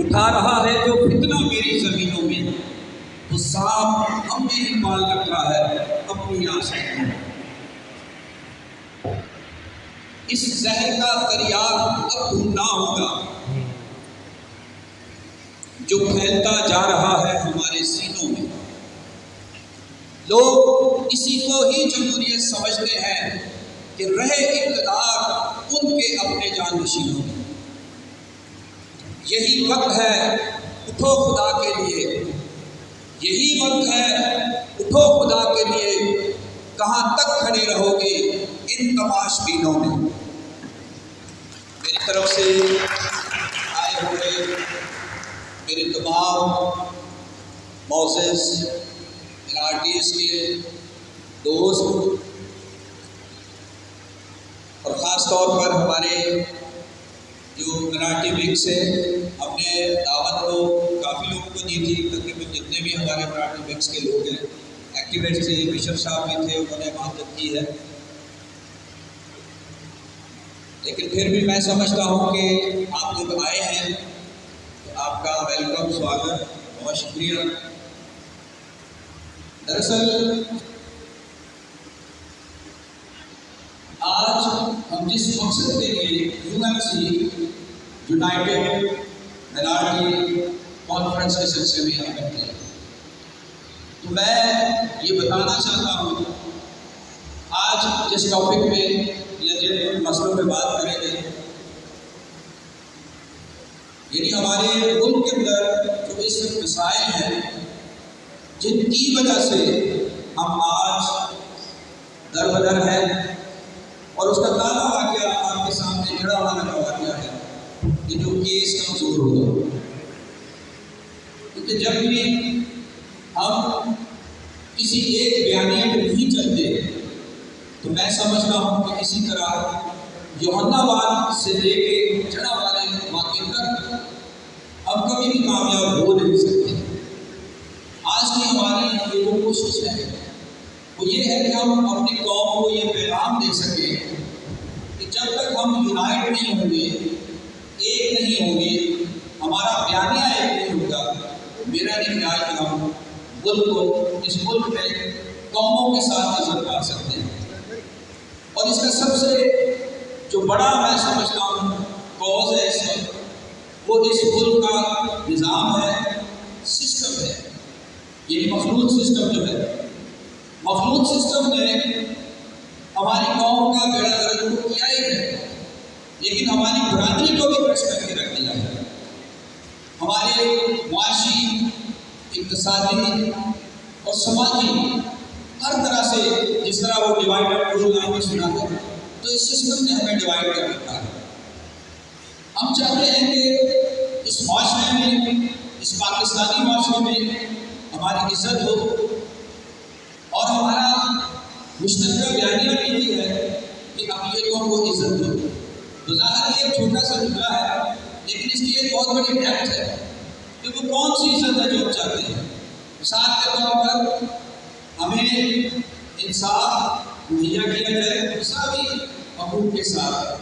اٹھا رہا ہے جو فتنہ میری زمینوں میں، تو سانپ ہم نے ہی پال رکھا ہے اپنی آسانوں میں۔ اس زہر کا تریاق اب ڈھونڈنا ہوگا جو پھیلتا جا رہا ہے ہمارے سینوں میں۔ لوگ اسی کو ہی جمہوریت سمجھتے ہیں کہ رہے اقتدار ان کے اپنے جانشینوں میں۔ یہی وقت ہے اٹھو خدا کے لیے، یہی وقت ہے اٹھو خدا کے لیے، کہاں تک کھڑے رہو گے ان تماش بینوں میں۔ میری طرف سے آئے ہوئے میرے تمام معزز NRTS کے دوست اور خاص طور پر ہمارے جو مراٹھی ونگ سے ہم نے دعوت کو کافی لوگوں کو دی تھی، تقریباً جتنے بھی ہمارے مراٹھی ونگس کے لوگ ہیں ایکٹیویسٹ تھے، بشپ صاحب بھی تھے، انہوں نے مدد کی ہے۔ لیکن پھر بھی میں سمجھتا ہوں کہ آپ لوگ آئے ہیں تو آپ کا ویلکم، سواگت، بہت شکریہ۔ دراصل آج ہم جس مقصد کے لیے UMC یونائٹڈ مائنارٹی کانفرنس کے سلسلے میں یہاں بیٹھے ہیں، تو میں یہ بتانا چاہتا ہوں آج جس ٹاپک پہ یا جن مسئلوں پہ بات کریں گے، یعنی ہمارے ملک کے اندر جو اس مسائل ہیں جن کی وجہ سے ہم آج در بدر ہیں، اور اس کا تازہ واقعہ آپ کے سامنے جڑا ہوا واقعہ ہے کہ جو کیس کمزور ہوا۔ کیونکہ جب بھی ہم کسی ایک بیانیے پہ نہیں چلتے تو میں سمجھتا ہوں کہ اسی طرح یوحنا واد سے لے کے جڑا والے واقعے تک ہم کبھی بھی کامیاب ہو نہیں سکتے۔ آج کی ہماری یہ جو کوشش ہے وہ یہ ہے کہ ہم اپنی قوم کو یہ پیغام دے سکیں کہ جب تک ہم یونائٹ نہیں ہوں گے، ایک نہیں ہوں گے، ہمارا بیانیہ ایک نہیں ہوگا، میرا نہیں خیال کہ ہم ملک کو، اس ملک میں قوموں کے ساتھ نظر پا سکتے ہیں۔ اور اس کا سب سے جو بڑا میں سمجھتا ہوں کاز ہے اس وقت، وہ اس ملک کا نظام ہے، سسٹم ہے، یعنی مخلوط سسٹم جو ہے۔ مخلوط سسٹم نے ہماری قوم کا بیڑا غرق تو کیا ہی ہے، لیکن ہماری برادری کو بھی کش کر کے رکھ دیا ہے۔ ہمارے معاشی، اقتصادی اور سماجی ہر طرح سے جس طرح وہ ڈیوائڈ اینڈ رول آپ نے سنا ہے، تو اس سسٹم نے ہمیں ڈیوائڈ کر رکھا ہے۔ ہم چاہتے ہیں کہ اس معاشرے میں، اس پاکستانی معاشرے میں ہماری عزت ہو، اور ہمارا مشترکہ بیانیہ بھی یہ ہے کہ اقلیتوں کو عزت دو۔ بظاہر یہ ایک چھوٹا سا جملہ ہے، لیکن اس کی ایک بہت بڑی ڈیپتھ ہے کہ وہ کون سی عزت ہے جو ہم چاہتے ہیں۔ مثال کے طور پر ہمیں انصاف مہیا کیا جائے مساوی حقوق کے ساتھ،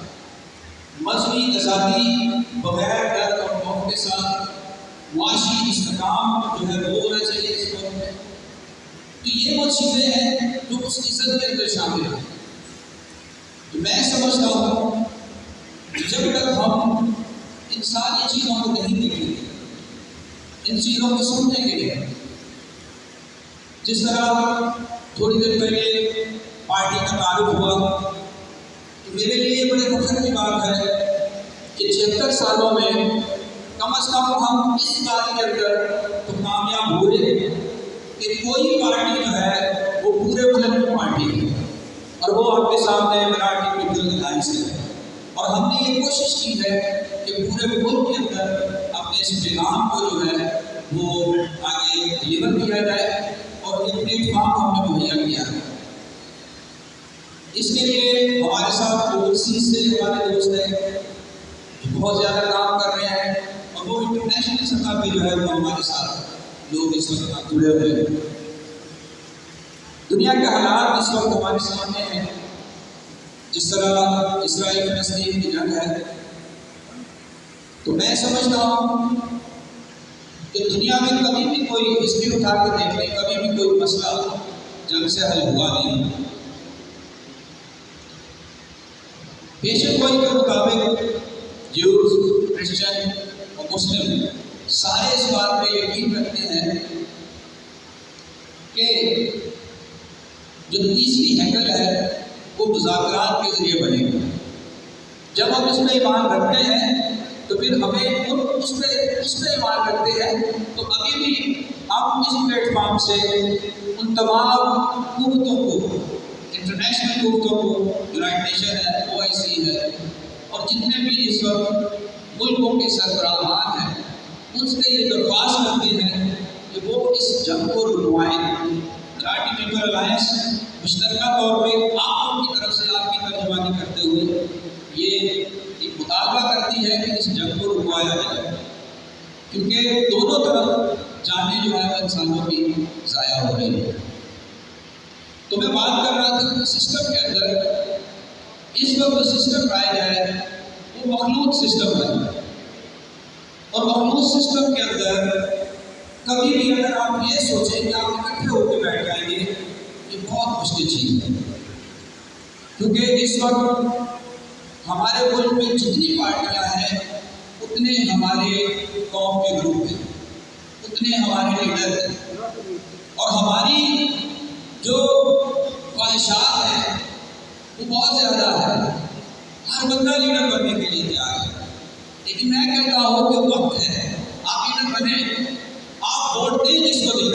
مذہبی آزادی بغیر ڈر اور خوف کے ساتھ، معاشی استحکام جو ہے وہ ہونا چاہیے اس وقت میں۔ تو یہ وہ چیزیں ہیں جو اس عزت کے اندر شامل ہیں۔ تو میں سمجھتا ہوں کہ جب تک ہم ان ساری چیزوں کو نہیں دیکھیں گے، ان چیزوں کو سننے کے لیے، جس طرح تھوڑی دیر پہلے پارٹی کا تعارف ہوا، تو میرے لیے یہ بڑے فخر کی بات ہے کہ 76 سالوں میں کم از کم ہم اس بات کے اندر تو کامیاب ہوئے کہ کوئی پارٹی جو ہے وہ پورے ملک کی پارٹی ہے، اور وہ آپ کے سامنے مراٹھی پیپلز الائنس ہے۔ اور ہم نے یہ کوشش کی ہے کہ پورے ملک کے اندر اپنے اس پیغام کو جو ہے وہ آگے ڈلیور کیا جائے، اور یہ پلیٹ فارم ہم نے مہیا کیا ہے۔ اس کے لیے ہمارے ساتھ اوورسیز سے ہمارے دوست ہیں جو بہت زیادہ کام کر رہے ہیں، اور وہ انٹرنیشنل سطح پہ جو ہے وہ ہمارے ساتھ لوگ اس وقت جڑے ہوئے ہیں۔ دنیا کے حالات اس وقت ہمارے سامنے ہیں، جس طرح اسرائیل فلسطین کی جنگ ہے، تو میں سمجھتا ہوں کہ دنیا میں کبھی بھی کوئی ہسٹری اٹھا کے دیکھ لیں، کبھی بھی کوئی مسئلہ جنگ سے حل ہوا نہیں۔ پیشن گوئی کے مطابق جیوز، کرسچن اور مسلم سارے اس بات پہ یقین رکھتے ہیں کہ جو تیسری ہیکل ہے وہ مذاکرات کے ذریعے بنے گی۔ جب ہم اس پہ ایمان رکھتے ہیں تو پھر ہمیں اس پہ ایمان رکھتے ہیں تو ابھی بھی ہم اس پلیٹ فارم سے ان تمام قوتوں کو، انٹرنیشنل قوتوں کو، یونائٹڈ نیشن ہے، OIC ہے، اور جتنے بھی اس وقت ملکوں کے سربراہان ہیں، ان سے یہ درخواست کرتے ہیں کہ وہ اس جنگ کو رکوائیں۔ مراٹھی پیپل الائنس مشترکہ طور پہ آپ لوگوں کی طرف سے آپ کی ترجمانی کرتے ہوئے یہ ایک مطالبہ کرتی ہے کہ اس جنگ کو رکوایا جائے، کیونکہ دونوں طرف جانیں جو ہے انسانوں کی ضائع ہو رہی ہے۔ تو میں بات کر رہا تھا کہ سسٹم کے اندر اس وقت جو سسٹم پایا جائے وہ مخلوط سسٹم ہے، اور مخلوط سسٹم کے اندر کبھی بھی اگر آپ یہ سوچیں کہ آپ اکٹھے ہو کے بیٹھ جائیں گے، یہ بہت مشکل چیز ہے، کیونکہ اس وقت ہمارے ملک میں جتنی پارٹیاں ہیں اتنے ہمارے قوم کے گروپ ہیں، اتنے ہمارے لیڈر ہیں، اور ہماری جو خواہشات ہیں وہ بہت زیادہ ہے۔ ہر بندہ لیڈر بننے کے لیے تیار ہے، لیکن میں کہتا ہوں کہ وقت ہے آپ لیڈر بنیں، آپ ووٹ دیں جس کو دیں۔